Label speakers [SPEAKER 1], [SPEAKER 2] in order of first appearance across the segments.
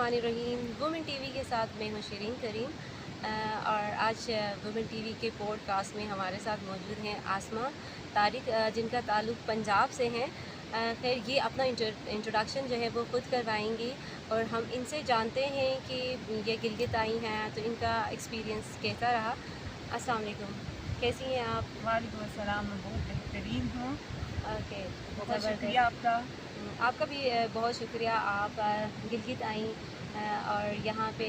[SPEAKER 1] बिस्मिल्लाहिर्रहमानिर्रहीम। Women TV के साथ मैं हूँ शिरीन करीम और आज वुमेन टीवी के पॉडकास्ट में हमारे साथ मौजूद हैं आसमा तारिक, जिनका ताल्लुक़ पंजाब से है। खैर ये अपना इंट्रोडक्शन जो है वो ख़ुद करवाएंगी और हम इनसे जानते हैं कि ये गिलगित आई हैं तो इनका एक्सपीरियंस कैसा रहा। अस्सलाम वालेकुम, कैसी हैं आप?
[SPEAKER 2] वालेकुम अस्सलाम, मैं बहुत बेहतरीन हूँ।
[SPEAKER 1] ओके,
[SPEAKER 2] बहुत शुक्रिया आपका।
[SPEAKER 1] आपका भी बहुत शुक्रिया। आप गिलगित आई और यहाँ पे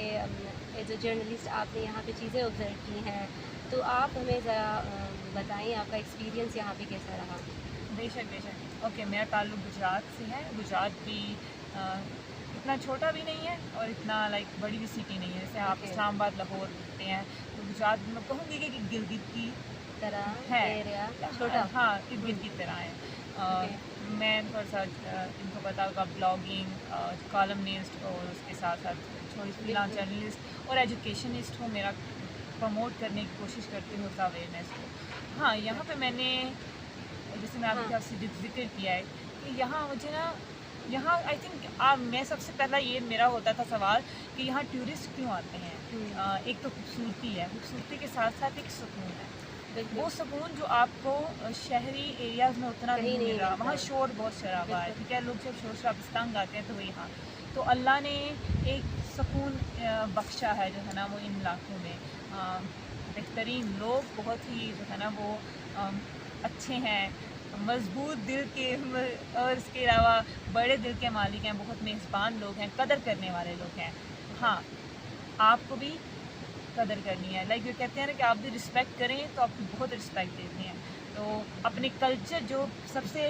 [SPEAKER 1] एज ए जर्नलिस्ट आपने यहाँ पे चीज़ें ऑब्ज़र्व की हैं, तो आप हमें ज़रा बताएं आपका एक्सपीरियंस यहाँ पे कैसा रहा?
[SPEAKER 2] बेशक बेशक। ओके, मेरा ताल्लुक़ गुजरात से है। गुजरात भी इतना छोटा भी नहीं है और इतना बड़ी भी सिटी नहीं है। जैसे आप इस्लामाबाद, लाहौर देखते हैं तो गुजरात मैं कहूँगी कि गिलगित की
[SPEAKER 1] तरह
[SPEAKER 2] है,
[SPEAKER 1] एरिया छोटा।
[SPEAKER 2] हाँ, गिलगित की तरह है। मैं थोड़ा सा इनको पता होगा, ब्लॉगिंग, कॉलमनिस्ट और उसके साथ साथ थोड़ी फ्रीलांस जर्नलिस्ट और एजुकेशनिस्ट हूँ। मेरा प्रमोट करने की कोशिश करती हूँ अवेयरनेस को। हाँ, यहाँ पे मैंने जैसे मैं आपके आपसे जिक्र किया है कि यहाँ मुझे ना यहाँ आई थिंक मैं सबसे पहला ये मेरा होता था सवाल कि यहाँ टूरिस्ट क्यों आते हैं। एक तो खूबसूरती है, खूबसूरती के साथ साथ एक सुकून है। वो सुकून जो आपको शहरी एरियाज़ में उतना नहीं मिल रहा। वहाँ शोर बहुत शराबा है, ठीक है, लोग जब शोर शराबिस्तान गाते हैं तो वही, हाँ, तो अल्लाह ने एक सुकून बख्शा है जो है ना वो इन इलाकों में। बेहतरीन लोग, बहुत ही जो है ना वो अच्छे हैं, मजबूत दिल के और इसके अलावा बड़े दिल के मालिक हैं, बहुत मेज़बान लोग हैं, कदर करने वाले लोग हैं। हाँ, आपको भी कदर करनी है। जो कहते हैं ना कि आप भी रिस्पेक्ट करें तो आपको बहुत रिस्पेक्ट देते हैं। तो अपने कल्चर जो सबसे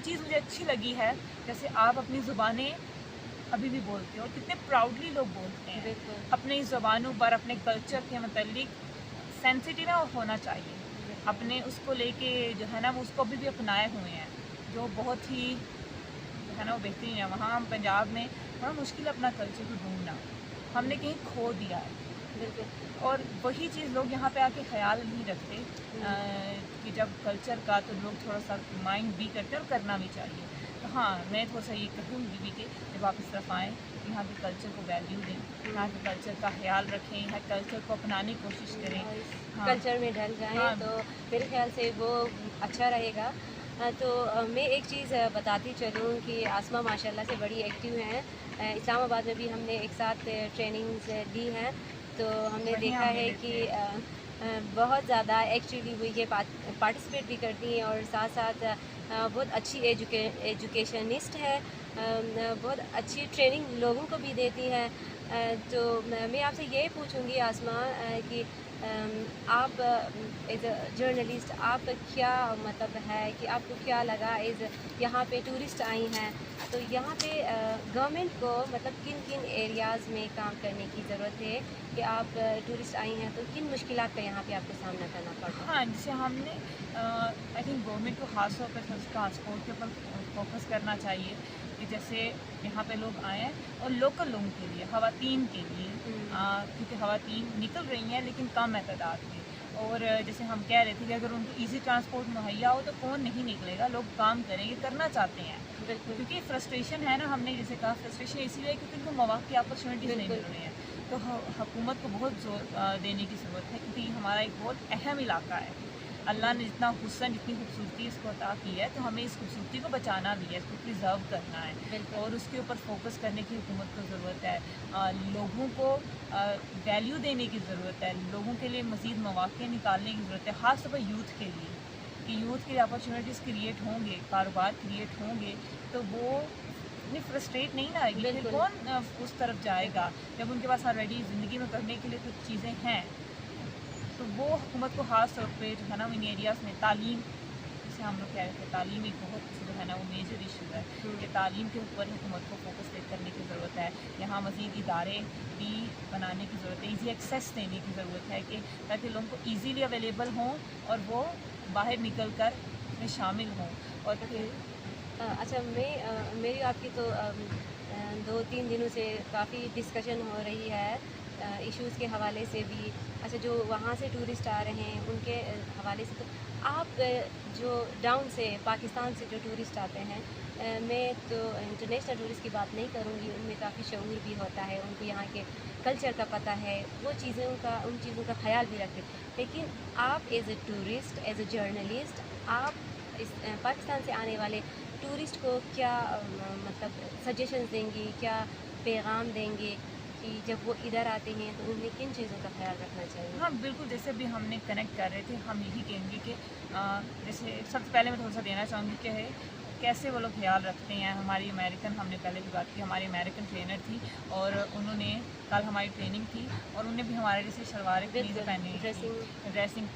[SPEAKER 2] चीज़ मुझे अच्छी लगी है, जैसे आप अपनी ज़ुबानें अभी भी बोलते हो, कितने प्राउडली लोग बोलते हैं अपनी ज़ुबानों पर। अपने कल्चर के मतलब सेंसिटिव होना चाहिए, अपने उसको लेके जो है ना वो उसको अभी भी अपनाए हुए हैं, जो बहुत ही जो है ना वो बेहतरीन है। वहाँ हम पंजाब में बड़ा मुश्किल है अपना कल्चर को ढूंढना, हमने कहीं खो दिया है। और वही चीज़ लोग यहाँ पे आके ख्याल नहीं रखते कि जब कल्चर का तो लोग थोड़ा सा माइंड भी करते हैं और करना भी चाहिए। तो हाँ, मैं थोड़ा सा ये कहूँगी भी कि जब आप इस तरफ आएँ यहाँ के कल्चर को वैल्यू दें, यहाँ के कल्चर का ख्याल रखें, यहाँ कल्चर को अपनाने की कोशिश करें। हाँ,
[SPEAKER 1] कल्चर में ढल जाएं। हाँ, तो मेरे ख्याल से वो अच्छा रहेगा। तो मैं एक चीज़ बताती चलूँ कि आसमा माशाल्लाह से बड़ी एक्टिव हैं। इस्लामाबाद में भी हमने एक साथ ट्रेनिंग्स ली हैं, तो हमने देखा है कि बहुत ज़्यादा एक्चुअली वो ये पार्टिसिपेट भी करती हैं और साथ साथ बहुत अच्छी एजुकेशनिस्ट है, बहुत अच्छी ट्रेनिंग लोगों को भी देती हैं। तो मैं आपसे यही पूछूंगी आसमा कि आप एज अ जर्नलिस्ट आप क्या मतलब है कि आपको क्या लगा एज यहाँ पे टूरिस्ट आई हैं, तो यहाँ पे गवर्नमेंट को मतलब किन किन एरियाज़ में काम करने की ज़रूरत है कि आप टूरिस्ट आई हैं तो किन मुश्किलात का यहाँ पे आपको सामना करना पड़ता है?
[SPEAKER 2] हाँ, जैसे हमने आई थिंक गवर्नमेंट को ख़ास तौर पर ट्रांसपोर्ट के ऊपर फोकस करना चाहिए कि जैसे यहाँ पे लोग आए हैं और लोकल लोगों के लिए, ख़वातीन के लिए, क्योंकि ख़वातीन निकल रही हैं लेकिन कम तादाद में। और जैसे हम कह रहे थे कि अगर उनको इजी ट्रांसपोर्ट मुहैया हो तो कौन नहीं निकलेगा, लोग काम करेंगे, करना चाहते हैं। क्योंकि फ्रस्ट्रेशन है ना, हमने जैसे कहा फ्रस्ट्रेशन इसीलिए क्योंकि उनको मौक़े की अपॉर्चुनिटीज़ नहीं मिल रही हैं। तो हुकूमत को बहुत जोर देने की ज़रूरत है, क्योंकि हमारा एक बहुत अहम इलाका है। अल्लाह ने जितना हुस्न, जितनी खूबसूरती इसको अता की है, तो हमें इस खूबसूरती को बचाना भी है, इसको प्रिजर्व करना है और उसके ऊपर फोकस करने की हुकूमत को ज़रूरत है। लोगों को वैल्यू देने की ज़रूरत है, लोगों के लिए मज़ीद मौक़े निकालने की ज़रूरत है, ख़ास तौर पर यूथ के लिए, कि यूथ के लिए अपॉर्चुनिटीज़ क्रिएट होंगे, कारोबार क्रिएट होंगे तो वो इतनी फ्रस्ट्रेट नहीं ना आएगी। फिर कौन उस तरफ जाएगा जब उनके पास ऑलरेडी ज़िंदगी में करने के लिए कुछ चीज़ें हैं। तो वो हुकूमत को ख़ास तौर पे जो है ना इन एरियाज़ में तालीम, जैसे हम लोग कह रहे थे, तालीम एक बहुत जो है ना वो मेजर इशू है कि तालीम के ऊपर हुकूमत को फोकस करने की ज़रूरत है। यहाँ मज़ीद इदारे भी बनाने की ज़रूरत है, ईज़ी एक्सेस देने की ज़रूरत है कि ताकि लोगों को ईज़ीली अवेलेबल हों और वो बाहर निकल कर उसमें शामिल हों। और फिर
[SPEAKER 1] अच्छा, मेरी आपकी तो 2-3 दिनों से काफ़ी डिस्कशन हो रही है इश्यूज़ के हवाले से भी, अच्छा जो वहाँ से टूरिस्ट आ रहे हैं उनके हवाले से, तो आप जो डाउन से पाकिस्तान से जो टूरिस्ट आते हैं, मैं तो इंटरनेशनल टूरिस्ट की बात नहीं करूँगी, उनमें काफ़ी शऊर भी होता है, उनको यहाँ के कल्चर का पता है, वो उन चीज़ों का ख्याल भी रखते हैं। लेकिन आप as a tourist, as a journalist, आप इस पाकिस्तान से आने वाले टूरिस्ट को क्या मतलब सजेशंस देंगी, क्या पैगाम देंगे कि जब वो इधर आते हैं तो उन्हें किन चीज़ों का ख्याल रखना चाहिए?
[SPEAKER 2] हाँ बिल्कुल, जैसे अभी हमने कनेक्ट कर रहे थे, हम यही कहेंगे कि जैसे सबसे पहले मैं थोड़ा सा देना चाहूँगी कि कैसे वो लोग ख्याल रखते हैं। हमारी अमेरिकन, हमने पहले भी बात की, हमारी अमेरिकन ट्रेनर थी और उन्होंने कल हमारी ट्रेनिंग थी और उन्होंने भी हमारे जैसे शलवारें कमीज़ें
[SPEAKER 1] बिल्कुल,
[SPEAKER 2] पहनी थी, ड्रेसिंग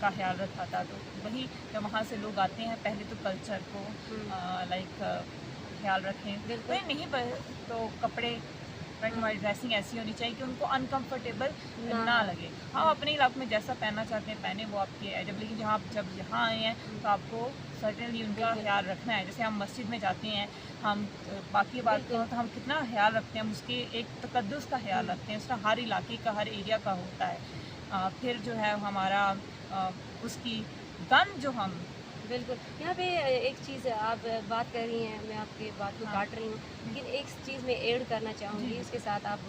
[SPEAKER 2] का ख्याल रखा था। तो वही जब वहाँ से लोग आते हैं पहले तो कल्चर को लाइक ख्याल रखें,
[SPEAKER 1] बिल्कुल।
[SPEAKER 2] वही नहीं तो कपड़े लाइक हमारी ड्रेसिंग ऐसी होनी चाहिए कि उनको अनकंफर्टेबल ना लगे। हाँ, अपने इलाके में जैसा पहनना चाहते हैं पहने, वो आपकी है जब, लेकिन जहाँ आप जब यहाँ आए हैं तो आपको सर्टेनली उनका ख्याल रखना है। जैसे हम मस्जिद में जाते हैं, हम बाकी बात करो तो हम कितना ख्याल रखते हैं, हम उसके एक तकद्दुस का ख्याल रखते हैं, उसका हर इलाके का, हर एरिया का होता है। फिर जो है हमारा उसकी गन जो हम
[SPEAKER 1] बिल्कुल, यहाँ पे एक चीज़ आप बात कर रही हैं, मैं आपकी बात को काट रही हूँ, लेकिन एक चीज़ मैं ऐड करना चाहूँगी, उसके साथ आप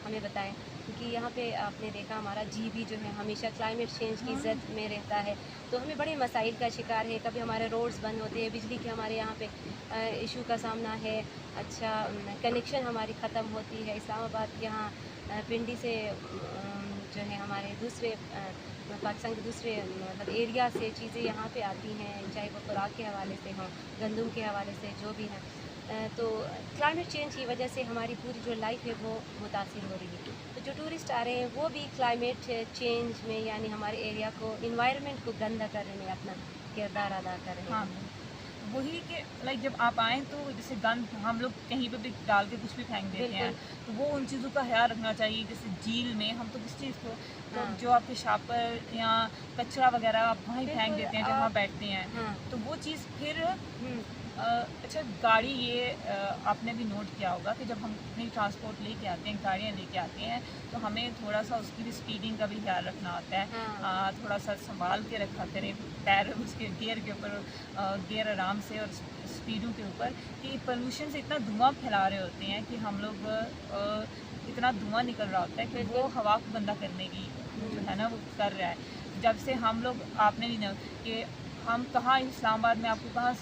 [SPEAKER 1] हमें बताएं कि यहाँ पे आपने देखा हमारा जीबी जो है हमेशा क्लाइमेट चेंज की ज़द में रहता है, तो हमें बड़े मसाइल का शिकार है। कभी हमारे रोड्स बंद होते हैं, बिजली के हमारे यहाँ पे इशू का सामना है, अच्छा कनेक्शन हमारी ख़त्म होती है। इस्लामाबाद के यहाँ पिंडी से जो है हमारे दूसरे पाकिस्तान के दूसरे मतलब एरिया से चीज़ें यहाँ पे आती हैं, चाहे वो खुराक के हवाले से हों, गंदम के हवाले से, जो भी हैं। तो क्लाइमेट चेंज की वजह से हमारी पूरी जो लाइफ है वो मुतासिर हो रही है। तो जो टूरिस्ट आ रहे हैं वो भी क्लाइमेट चेंज में, यानी हमारे एरिया को, इन्वायरमेंट को गंदा करने में अपना किरदार अदा कर रहे हैं।
[SPEAKER 2] हाँ, वही कि लाइक जब आप आएँ तो जैसे गंद हम लोग कहीं पे भी डाल के कुछ भी फेंक देते हैं, तो वो उन चीज़ों का ख्याल रखना चाहिए। जैसे झील में हम तो किस चीज़ को, तो जो आपके शापर या कचरा वगैरह आप वहीं फेंक देते हैं जहाँ बैठते हैं, तो वो चीज़ फिर अच्छा गाड़ी ये आपने भी नोट किया होगा कि जब हम अपनी ट्रांसपोर्ट लेके आते हैं, गाड़ियाँ लेके आते हैं, तो हमें थोड़ा सा उसकी भी स्पीडिंग का भी ख्याल रखना होता है। थोड़ा सा संभाल के रखा करें पैर उसके गियर के ऊपर, गियर आराम से, और स्पीडों के ऊपर, कि पोल्यूशन से इतना धुआं फैला रहे होते हैं कि हम लोग इतना धुआं निकल रहा होता है कि वो हवा को गंदा करने की जो है ना वो कर रहा है। जब से हम लोग, आपने भी ना कि हम कहाँ इस्लामाबाद में आपको कहाँ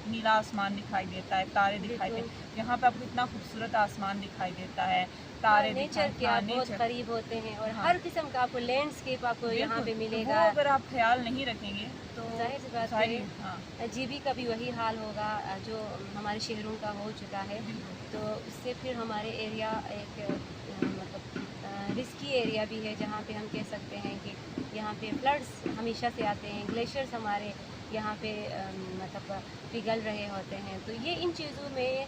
[SPEAKER 2] नीला आसमान दिखाई देता है, तारे दिखाई देते हैं, यहाँ पे आपको इतना खूबसूरत आसमान दिखाई देता है, तारे
[SPEAKER 1] नेचर के आप बहुत करीब होते हैं, और हर किस्म का आपको लैंडस्केप आपको यहाँ पे मिलेगा।
[SPEAKER 2] वो अगर आप ख्याल नहीं रखेंगे तो
[SPEAKER 1] जाहिर सी बात है जीबी का भी वही हाल होगा जो हमारे शहरों का हो चुका है। तो इससे फिर हमारे एरिया एक मतलब रिस्की एरिया भी है, जहाँ पे हम कह सकते हैं कि यहाँ पे फ्लड्स हमेशा से आते हैं, ग्लेशियर्स हमारे यहाँ पे मतलब पिघल रहे होते हैं। तो ये इन चीज़ों में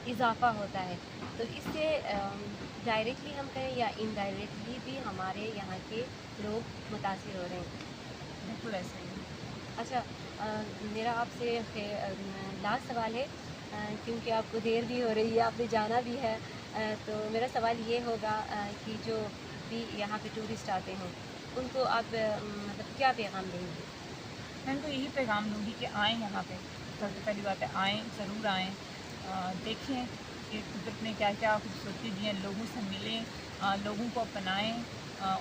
[SPEAKER 1] इजाफ़ा होता है। तो इससे डायरेक्टली हम कहें या इनडायरेक्टली भी हमारे यहाँ के लोग मुतासिर हो रहे हैं।
[SPEAKER 2] बिल्कुल ऐसे ही।
[SPEAKER 1] अच्छा, मेरा आपसे लास्ट सवाल है, क्योंकि आपको देर भी हो रही है, आपने जाना भी है, तो मेरा सवाल ये होगा कि जो भी यहाँ पे टूरिस्ट आते हैं उनको आप मतलब क्या पैगाम देंगे?
[SPEAKER 2] मैं तो यही पैगाम दूँगी कि आएँ यहाँ पे, सबसे पहली बात है आएँ, ज़रूर आएँ, देखें कि कुदरत ने क्या क्या खूबसूरती दी है, लोगों से मिलें, लोगों को अपनाएं,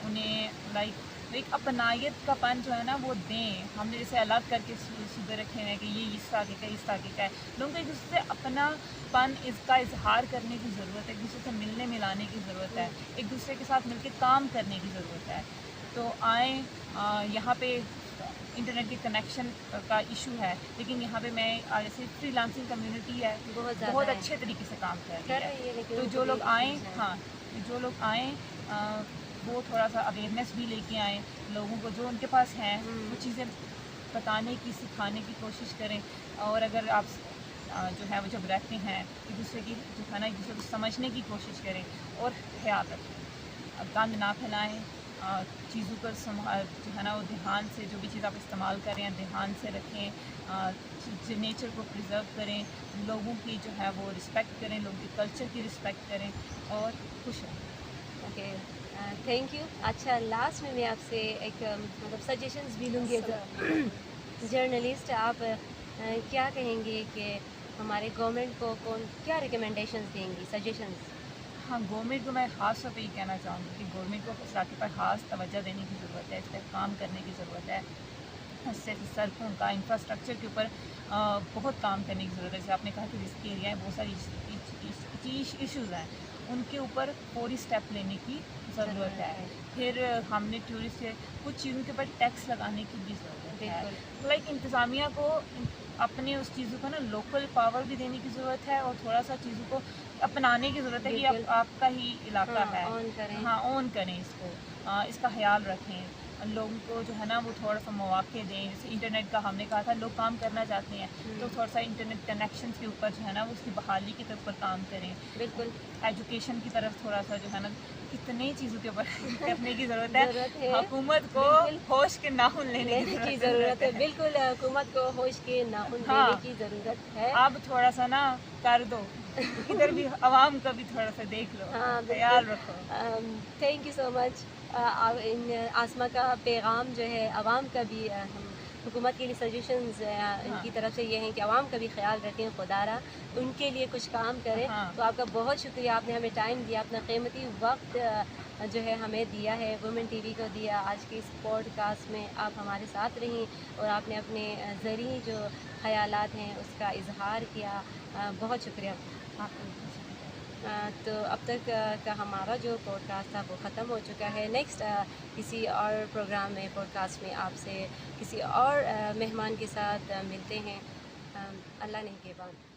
[SPEAKER 2] उन्हें लाइक एक अपनायत का पन जो है ना वो दें। हमने जैसे अलग करके सुबह रखे हैं कि ये इस तारीख का, इस तारीख का है, लोगों को एक दूसरे से अपना पन इसका इजहार करने की ज़रूरत है, एक दूसरे से मिलने मिलाने की ज़रूरत है, एक दूसरे के साथ मिलकर काम करने की ज़रूरत है। तो आएँ, यहाँ पे इंटरनेट के कनेक्शन का इशू है, लेकिन यहाँ पे मैं जैसे फ्रीलांसिंग कम्युनिटी है, बहुत अच्छे तरीके से काम कर रही है। तो जो लोग आएँ, हाँ, जो लोग आएँ वो थोड़ा सा अवेयरनेस भी लेके आएँ, लोगों को जो उनके पास हैं वो चीज़ें बताने की, सिखाने की कोशिश करें। और अगर आप जो है वो जब रहते हैं एक दूसरे की जो है ना एक दूसरे को समझने की कोशिश करें और ख्याल रखें, गंद ना फैलाएँ, चीज़ों का जो है ना वो ध्यान से, जो भी चीज़ आप इस्तेमाल कर रहे हैं ध्यान से रखें, नेचर को प्रिजर्व करें, लोगों की जो है वो रिस्पेक्ट करें, लोगों के कल्चर की रिस्पेक्ट करें और खुश रहें।
[SPEAKER 1] Okay, thank you. अच्छा, लास्ट में मैं आपसे एक मतलब सजेशंस भी लूँगी एज जर्नलिस्ट। आप क्या कहेंगे कि हमारे गवर्नमेंट को कौन क्या रिकमेंडेशंस देंगी, सजेशंस?
[SPEAKER 2] हाँ, गवर्नमेंट को मैं ख़ास तौर पे ये कहना चाहूँगी कि गवर्नमेंट को इस इलाके पर ख़ास तवज्जो देने की ज़रूरत है, इस पर काम करने की ज़रूरत है। इससे सड़कों का इंफ्रास्ट्रक्चर के ऊपर बहुत काम करने की ज़रूरत है। जैसे आपने कहा कि रिस्क एरिया है, बहुत सारी इश्यूज़ हैं, उनके ऊपर फौरी स्टेप लेने की ज़रूरत है। फिर हमने टूरिस्ट से कुछ चीज़ों के ऊपर टैक्स लगाने की भी ज़रूरत है।
[SPEAKER 1] बिल्कुल।
[SPEAKER 2] लाइक इंतज़ामिया को अपने उस चीज़ों को ना लोकल पावर भी देने की ज़रूरत है और थोड़ा सा चीज़ों को अपनाने की ज़रूरत है कि
[SPEAKER 1] बिल्कुल।
[SPEAKER 2] आपका ही इलाका
[SPEAKER 1] हाँ,
[SPEAKER 2] है।
[SPEAKER 1] ऑन करें।
[SPEAKER 2] हाँ, ऑन करें इसको, इसका ख़्याल रखें। लोगों को जो है ना वो थोड़ा सा मौक़े दें। जैसे इंटरनेट का हमने कहा था, लोग काम करना चाहते हैं तो थोड़ा सा इंटरनेट कनेक्शंस के ऊपर जो है ना वो उसकी बहाली की तरफ पर काम करें।
[SPEAKER 1] बिल्कुल।
[SPEAKER 2] एजुकेशन की तरफ थोड़ा सा जो है ना कितनी चीज़ों के ऊपर करने की ज़रूरत है।
[SPEAKER 1] ज़रूरत है।
[SPEAKER 2] हुकूमत को
[SPEAKER 1] बिल्कुल।
[SPEAKER 2] होश के नाखून लेने की ज़रूरत
[SPEAKER 1] है।
[SPEAKER 2] है।
[SPEAKER 1] बिल्कुल, हुकूमत को होश के नाखून
[SPEAKER 2] हाँ।
[SPEAKER 1] देने की ज़रूरत है।
[SPEAKER 2] अब थोड़ा सा ना कर दो, इधर भी आवाम का भी थोड़ा सा देख लो,
[SPEAKER 1] हाँ,
[SPEAKER 2] ख्याल
[SPEAKER 1] बिल्कुल।
[SPEAKER 2] रखो।
[SPEAKER 1] Thank you so much. इन आसमा का पैगाम जो है आवाम का भी, हम हुकूमत के लिए सजेशंस इनकी तरफ से ये हैं कि आवाम का भी ख्याल रखें, खुदारा उनके लिए कुछ काम करें।
[SPEAKER 2] हाँ।
[SPEAKER 1] तो आपका बहुत शुक्रिया, आपने हमें टाइम दिया, अपना कीमती वक्त जो है हमें दिया है, वुमेन टीवी को दिया। आज के इस पॉडकास्ट में आप हमारे साथ रहीं और आपने अपने ज़रिए जो ख़यालात हैं उसका इजहार किया। बहुत शुक्रिया आपका। तो अब तक का हमारा जो पॉडकास्ट था वो ख़त्म हो चुका है। नेक्स्ट किसी और प्रोग्राम में, पॉडकास्ट में आपसे किसी और मेहमान के साथ मिलते हैं। अल्लाह ने के बाद।